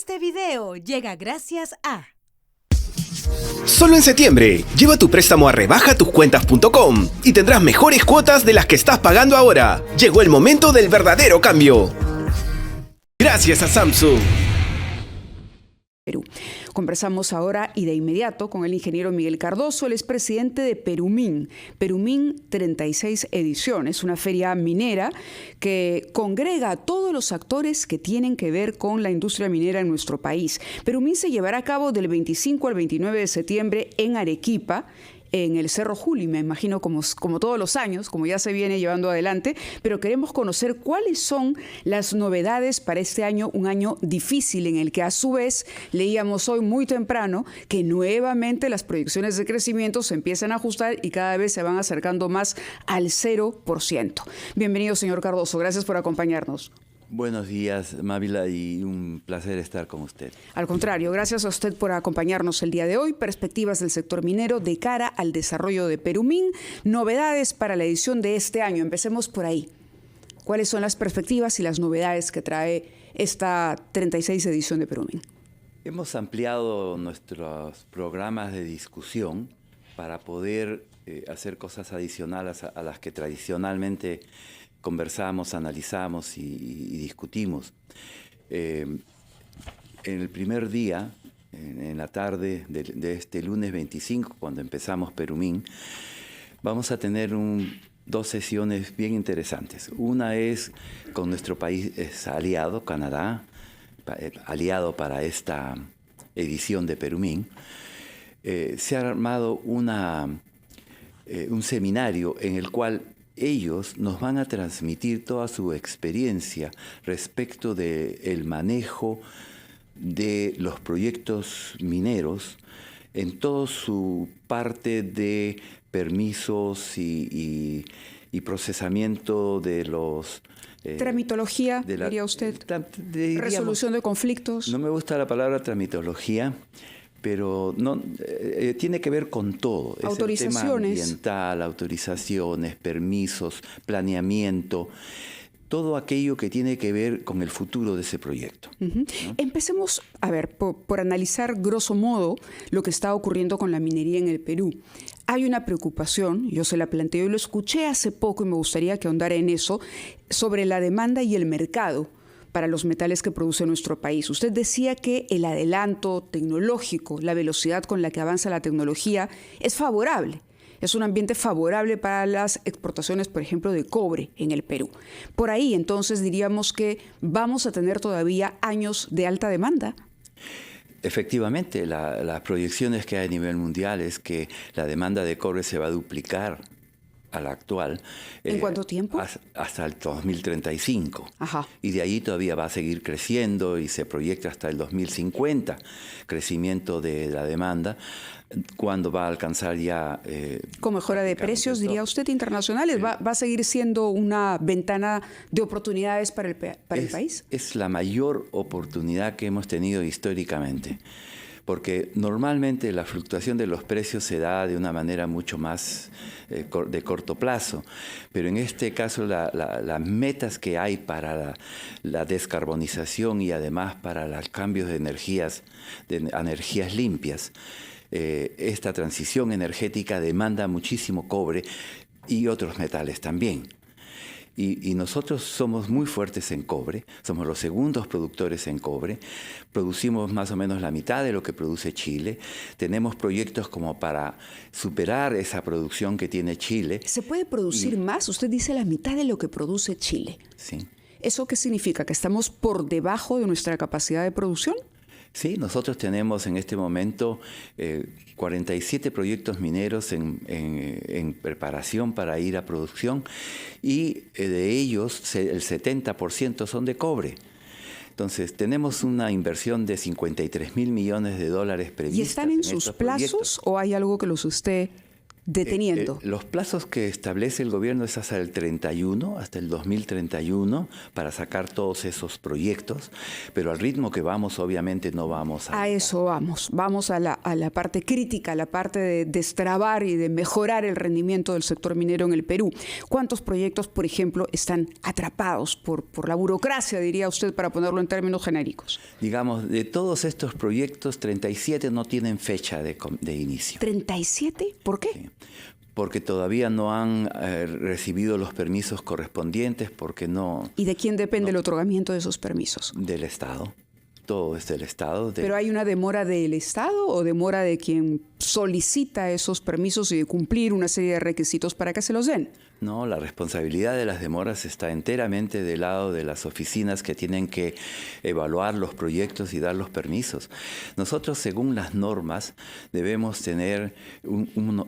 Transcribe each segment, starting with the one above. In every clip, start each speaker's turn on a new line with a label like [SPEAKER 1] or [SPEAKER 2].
[SPEAKER 1] Este video llega gracias a...
[SPEAKER 2] Solo en septiembre, lleva tu préstamo a rebajatucuentas.com y tendrás mejores cuotas de las que estás pagando ahora. Llegó el momento del verdadero cambio. Gracias a Samsung.
[SPEAKER 3] Perú. Conversamos ahora y de inmediato con el ingeniero Miguel Cardoso, el expresidente de Perumín. Perumín 36 Ediciones, una feria minera que congrega a todos los actores que tienen que ver con la industria minera en nuestro país. Perumín se llevará a cabo del 25 al 29 de septiembre en Arequipa, en el Cerro Juli, me imagino como todos los años, como ya se viene llevando adelante, pero queremos conocer cuáles son las novedades para este año, un año difícil en el que a su vez leíamos hoy muy temprano que nuevamente las proyecciones de crecimiento se empiezan a ajustar y cada vez se van acercando más al 0%. Bienvenido, señor Cardoso, gracias por acompañarnos.
[SPEAKER 4] Buenos días, Mávila, y un placer estar con usted.
[SPEAKER 3] Al contrario, gracias a usted por acompañarnos el día de hoy. Perspectivas del sector minero de cara al desarrollo de Perumín. Novedades para la edición de este año. Empecemos por ahí. ¿Cuáles son las perspectivas y las novedades que trae esta 36 edición de Perumín?
[SPEAKER 4] Hemos ampliado nuestros programas de discusión para poder hacer cosas adicionales a las que tradicionalmente conversamos, analizamos y discutimos. En el primer día, en la tarde de este lunes 25, cuando empezamos Perumín, vamos a tener dos sesiones bien interesantes. Una es con nuestro país aliado, Canadá, aliado para esta edición de Perumín. Se ha armado un seminario en el cual ellos nos van a transmitir toda su experiencia respecto del manejo de los proyectos mineros en toda su parte de permisos y procesamiento de los...
[SPEAKER 3] tramitología, diría usted, resolución de conflictos.
[SPEAKER 4] No me gusta la palabra tramitología, pero no tiene que ver con todo.
[SPEAKER 3] Autorizaciones.
[SPEAKER 4] Es el tema ambiental, autorizaciones, permisos, planeamiento, todo aquello que tiene que ver con el futuro de ese proyecto.
[SPEAKER 3] ¿No? Empecemos, a ver, por analizar grosso modo lo que está ocurriendo con la minería en el Perú. Hay una preocupación, yo se la planteo y lo escuché hace poco y me gustaría que ahondara en eso, sobre la demanda y el mercado para los metales que produce nuestro país. Usted decía que el adelanto tecnológico, la velocidad con la que avanza la tecnología es favorable. Es un ambiente favorable para las exportaciones, por ejemplo, de cobre en el Perú. Por ahí, entonces, diríamos que vamos a tener todavía años de alta demanda.
[SPEAKER 4] Efectivamente, las proyecciones que hay a nivel mundial es que la demanda de cobre se va a duplicar a la actual.
[SPEAKER 3] ¿En cuánto tiempo?
[SPEAKER 4] Hasta el 2035.
[SPEAKER 3] Ajá.
[SPEAKER 4] Y de ahí todavía va a seguir creciendo y se proyecta hasta el 2050 crecimiento de la demanda, cuando va a alcanzar ya...
[SPEAKER 3] con mejora de precios, diría usted, internacionales. ¿Va a seguir siendo una ventana de oportunidades para el país?
[SPEAKER 4] Es la mayor oportunidad que hemos tenido históricamente. Porque normalmente la fluctuación de los precios se da de una manera mucho más de corto plazo, pero en este caso las metas que hay para la descarbonización y además para los cambios de energías limpias, esta transición energética demanda muchísimo cobre y otros metales también. Y nosotros somos muy fuertes en cobre, somos los segundos productores en cobre, producimos más o menos la mitad de lo que produce Chile, tenemos proyectos como para superar esa producción que tiene Chile.
[SPEAKER 3] ¿Se puede producir más? Usted dice la mitad de lo que produce Chile.
[SPEAKER 4] Sí.
[SPEAKER 3] ¿Eso qué significa? ¿Que estamos por debajo de nuestra capacidad de producción?
[SPEAKER 4] Sí, nosotros tenemos en este momento 47 proyectos mineros en preparación para ir a producción y de ellos el 70% son de cobre. Entonces, tenemos una inversión de $53.000 millones previstas.
[SPEAKER 3] ¿Y están en sus plazos o hay algo que los esté deteniendo.
[SPEAKER 4] Los plazos que establece el gobierno es hasta el 31, hasta el 2031, para sacar todos esos proyectos, pero al ritmo que vamos, obviamente no vamos a...
[SPEAKER 3] A eso vamos a la parte crítica, a la parte de destrabar y de mejorar el rendimiento del sector minero en el Perú. ¿Cuántos proyectos, por ejemplo, están atrapados por la burocracia, diría usted, para ponerlo en términos genéricos?
[SPEAKER 4] Digamos, de todos estos proyectos, 37 no tienen fecha de inicio.
[SPEAKER 3] ¿37? ¿Por qué?
[SPEAKER 4] Sí. Porque todavía no han recibido los permisos correspondientes, porque no...
[SPEAKER 3] ¿Y de quién depende el otorgamiento de esos permisos?
[SPEAKER 4] Del Estado. Todo es del Estado.
[SPEAKER 3] ¿Pero hay una demora del Estado o demora de quien solicita esos permisos y de cumplir una serie de requisitos para que se los den?
[SPEAKER 4] No, la responsabilidad de las demoras está enteramente del lado de las oficinas que tienen que evaluar los proyectos y dar los permisos. Nosotros, según las normas, debemos tener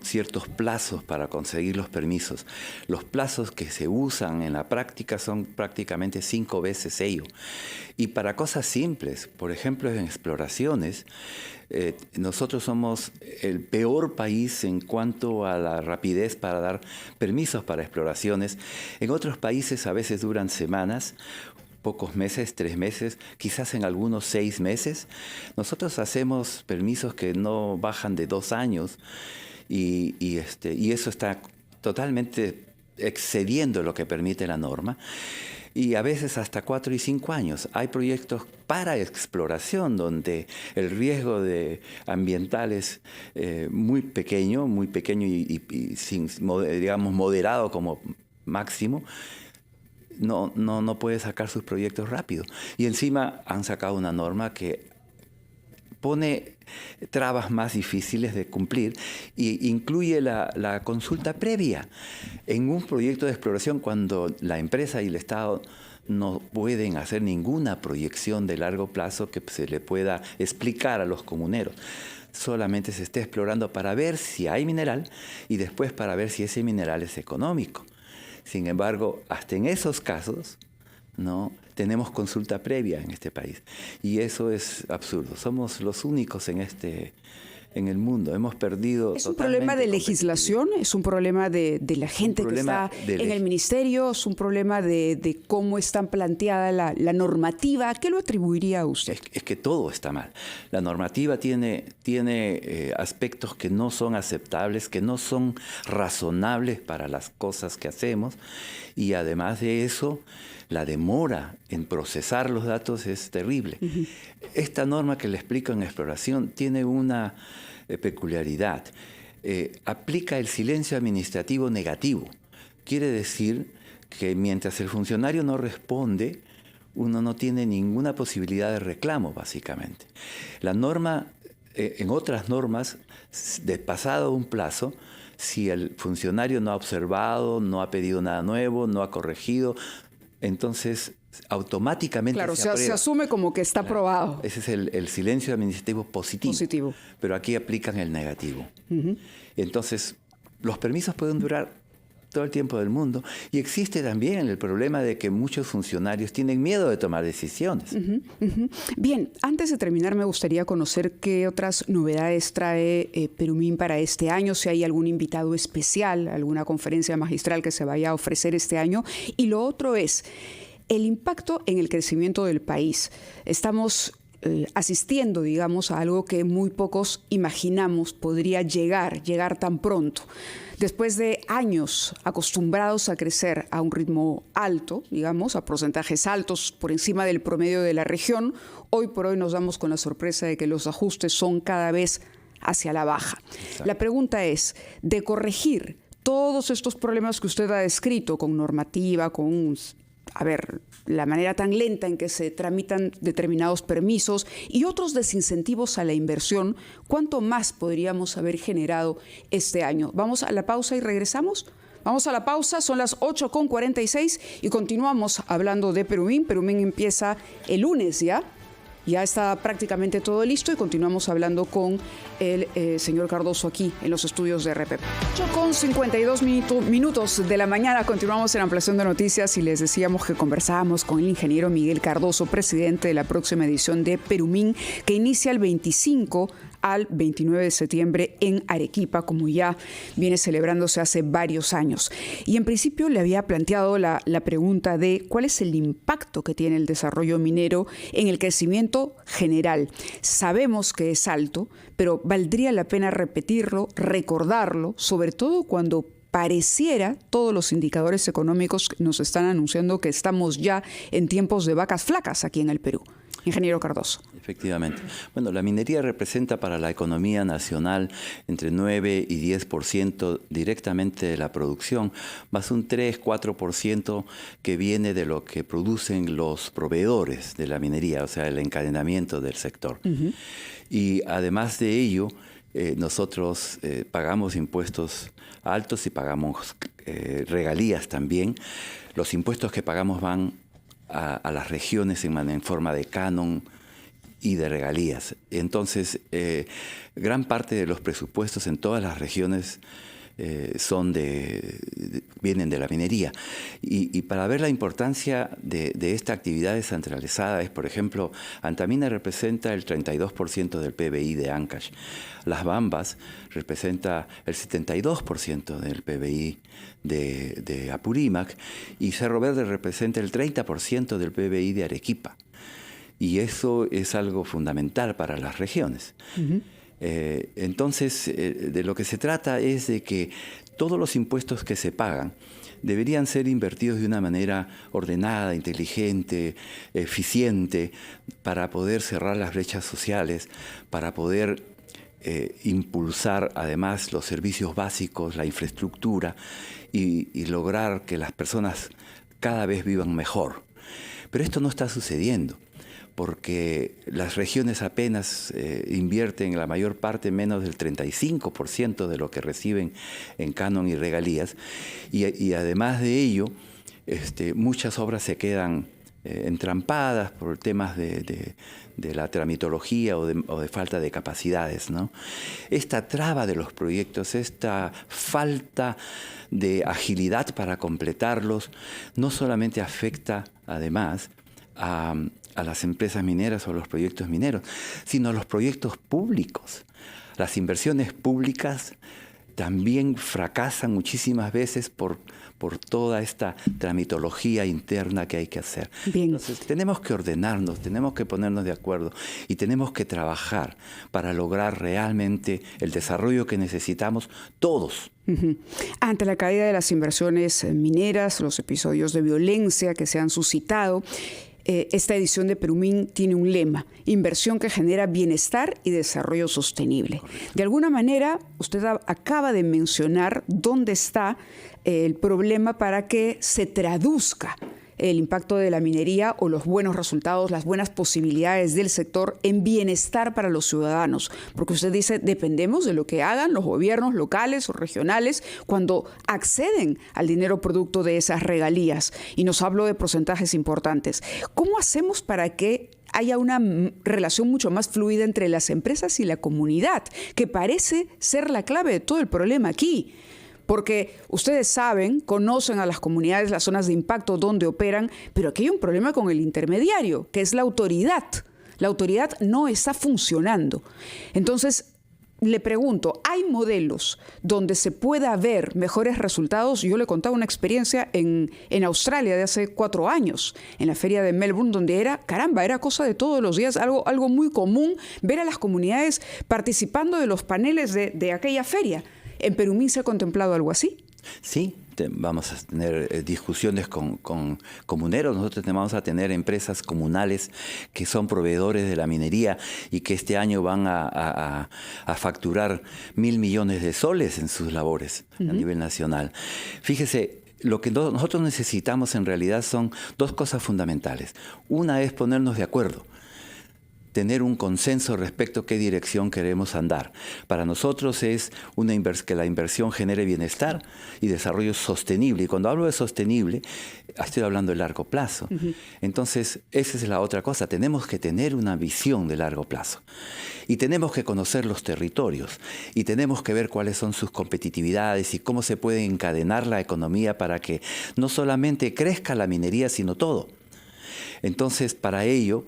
[SPEAKER 4] ciertos plazos para conseguir los permisos. Los plazos que se usan en la práctica son prácticamente 5 veces ello. Y para cosas simples, por ejemplo, en exploraciones, nosotros somos el peor país en cuanto a la rapidez para dar permisos para exploraciones. En otros países a veces duran semanas, pocos meses, 3 meses, quizás en algunos 6 meses. Nosotros hacemos permisos que no bajan de 2 años y eso está totalmente excediendo lo que permite la norma. Y a veces hasta 4 y 5 años. Hay proyectos para exploración donde el riesgo ambiental es muy pequeño y sin, digamos, moderado como máximo. No puede sacar sus proyectos rápido. Y encima han sacado una norma que pone trabas más difíciles de cumplir e incluye la consulta previa. En un proyecto de exploración, cuando la empresa y el Estado no pueden hacer ninguna proyección de largo plazo que se le pueda explicar a los comuneros. Solamente se está explorando para ver si hay mineral y después para ver si ese mineral es económico. Sin embargo, hasta en esos casos, ¿no?, tenemos consulta previa en este país. Y eso es absurdo. Somos los únicos en el mundo. Hemos perdido.
[SPEAKER 3] ¿Es un problema de legislación? ¿Es un problema de la gente que está en el ministerio? ¿Es un problema de cómo está planteada la normativa? ¿A qué lo atribuiría a usted?
[SPEAKER 4] Es que todo está mal. La normativa tiene aspectos que no son aceptables, que no son razonables para las cosas que hacemos. Y además de eso, la demora en procesar los datos es terrible. Uh-huh. Esta norma que le explico en exploración tiene una peculiaridad. Aplica el silencio administrativo negativo. Quiere decir que mientras el funcionario no responde, uno no tiene ninguna posibilidad de reclamo, básicamente. La norma, en otras normas, de pasado un plazo, si el funcionario no ha observado, no ha pedido nada nuevo, no ha corregido, entonces automáticamente
[SPEAKER 3] se asume como que está aprobado.
[SPEAKER 4] Ese es el silencio administrativo positivo. Pero aquí aplican el negativo. Uh-huh. Entonces, los permisos pueden durar todo el tiempo del mundo. Y existe también el problema de que muchos funcionarios tienen miedo de tomar decisiones.
[SPEAKER 3] Uh-huh, uh-huh. Bien, antes de terminar me gustaría conocer qué otras novedades trae Perumín para este año, si hay algún invitado especial, alguna conferencia magistral que se vaya a ofrecer este año. Y lo otro es el impacto en el crecimiento del país. Estamos asistiendo, digamos, a algo que muy pocos imaginamos podría llegar tan pronto. Después de años acostumbrados a crecer a un ritmo alto, digamos, a porcentajes altos por encima del promedio de la región, hoy por hoy nos damos con la sorpresa de que los ajustes son cada vez hacia la baja. Exacto. La pregunta es, de corregir todos estos problemas que usted ha descrito con normativa, con la manera tan lenta en que se tramitan determinados permisos y otros desincentivos a la inversión, ¿cuánto más podríamos haber generado este año? Vamos a la pausa y regresamos. Vamos a la pausa, son las 8:46 y continuamos hablando de Perumín. Perumín empieza el lunes ya. Ya está prácticamente todo listo y continuamos hablando con el señor Cardoso aquí en los estudios de RPP. 8:52 minutos de la mañana, continuamos en Ampliación de Noticias y les decíamos que conversábamos con el ingeniero Miguel Cardoso, presidente de la próxima edición de Perumín, que inicia el 25 al 29 de septiembre en Arequipa, como ya viene celebrándose hace varios años. Y en principio le había planteado la pregunta de cuál es el impacto que tiene el desarrollo minero en el crecimiento general. Sabemos que es alto, pero valdría la pena repetirlo, recordarlo, sobre todo cuando pareciera, todos los indicadores económicos nos están anunciando que estamos ya en tiempos de vacas flacas aquí en el Perú. Ingeniero Cardoso.
[SPEAKER 4] Efectivamente. Bueno, la minería representa para la economía nacional entre 9 y 10% directamente de la producción, más un 3-4% que viene de lo que producen los proveedores de la minería, o sea, el encadenamiento del sector. Y además de ello, nosotros pagamos impuestos altos y pagamos regalías también. Los impuestos que pagamos van a las regiones en forma de canon y de regalías. Entonces, gran parte de los presupuestos en todas las regiones vienen de la minería. Y para ver la importancia de esta actividad descentralizada es, por ejemplo, Antamina representa el 32% del PBI de Ancash. Las Bambas representa el 72% del PBI de Apurímac, y Cerro Verde representa el 30% del PBI de Arequipa. Y eso es algo fundamental para las regiones. Entonces, de lo que se trata es de que todos los impuestos que se pagan deberían ser invertidos de una manera ordenada, inteligente, eficiente, para poder cerrar las brechas sociales, para poder impulsar además los servicios básicos, la infraestructura y lograr que las personas cada vez vivan mejor. Pero esto no está sucediendo, porque las regiones apenas invierten la mayor parte, menos del 35% de lo que reciben en canon y regalías, y además de ello, muchas obras se quedan entrampadas por temas de la tramitología o de falta de capacidades, ¿no? Esta traba de los proyectos, esta falta de agilidad para completarlos, no solamente afecta además a las empresas mineras o los proyectos mineros, sino a los proyectos públicos. Las inversiones públicas también fracasan muchísimas veces por toda esta tramitología interna que hay que hacer.
[SPEAKER 3] Bien.
[SPEAKER 4] Entonces, tenemos que ordenarnos, tenemos que ponernos de acuerdo y tenemos que trabajar para lograr realmente el desarrollo que necesitamos todos.
[SPEAKER 3] Ante la caída de las inversiones mineras, los episodios de violencia que se han suscitado, esta edición de Perumín tiene un lema: inversión que genera bienestar y desarrollo sostenible. Correcto. De alguna manera, usted acaba de mencionar dónde está el problema para que se traduzca el impacto de la minería o los buenos resultados, las buenas posibilidades del sector en bienestar para los ciudadanos. Porque usted dice, dependemos de lo que hagan los gobiernos locales o regionales cuando acceden al dinero producto de esas regalías. Y nos habló de porcentajes importantes. ¿Cómo hacemos para que haya una relación mucho más fluida entre las empresas y la comunidad, que parece ser la clave de todo el problema aquí? Porque ustedes saben, conocen a las comunidades, las zonas de impacto donde operan, pero aquí hay un problema con el intermediario, que es la autoridad. La autoridad no está funcionando. Entonces, le pregunto, ¿hay modelos donde se pueda ver mejores resultados? Yo le contaba una experiencia en Australia de hace 4 años, en la feria de Melbourne, donde era cosa de todos los días, algo muy común, ver a las comunidades participando de los paneles de aquella feria. ¿En Perumín se ha contemplado algo así?
[SPEAKER 4] Sí, vamos a tener discusiones con comuneros. Nosotros vamos a tener empresas comunales que son proveedores de la minería y que este año van a facturar 1.000 millones de soles en sus labores a nivel nacional. Fíjese, lo que nosotros necesitamos en realidad son 2 cosas fundamentales. Una es ponernos de acuerdo, tener un consenso respecto a qué dirección queremos andar. Para nosotros es que la inversión genere bienestar y desarrollo sostenible. Y cuando hablo de sostenible, estoy hablando de largo plazo. Entonces, esa es la otra cosa. Tenemos que tener una visión de largo plazo. Y tenemos que conocer los territorios. Y tenemos que ver cuáles son sus competitividades y cómo se puede encadenar la economía para que no solamente crezca la minería, sino todo. Entonces, para ello,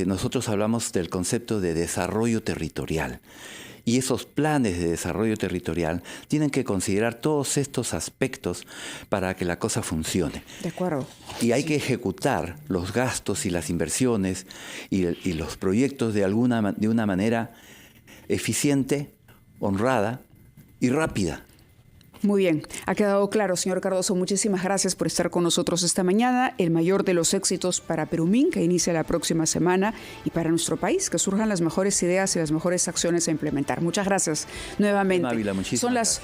[SPEAKER 4] nosotros hablamos del concepto de desarrollo territorial. Y esos planes de desarrollo territorial tienen que considerar todos estos aspectos para que la cosa funcione.
[SPEAKER 3] De acuerdo.
[SPEAKER 4] Y hay que ejecutar los gastos y las inversiones y los proyectos de una manera eficiente, honrada y rápida.
[SPEAKER 3] Muy bien, ha quedado claro, señor Cardoso. Muchísimas gracias por estar con nosotros esta mañana. El mayor de los éxitos para Perumín, que inicia la próxima semana, y para nuestro país, que surjan las mejores ideas y las mejores acciones a implementar. Muchas gracias nuevamente.
[SPEAKER 4] Ávila, muchísimas
[SPEAKER 3] Son las
[SPEAKER 4] gracias.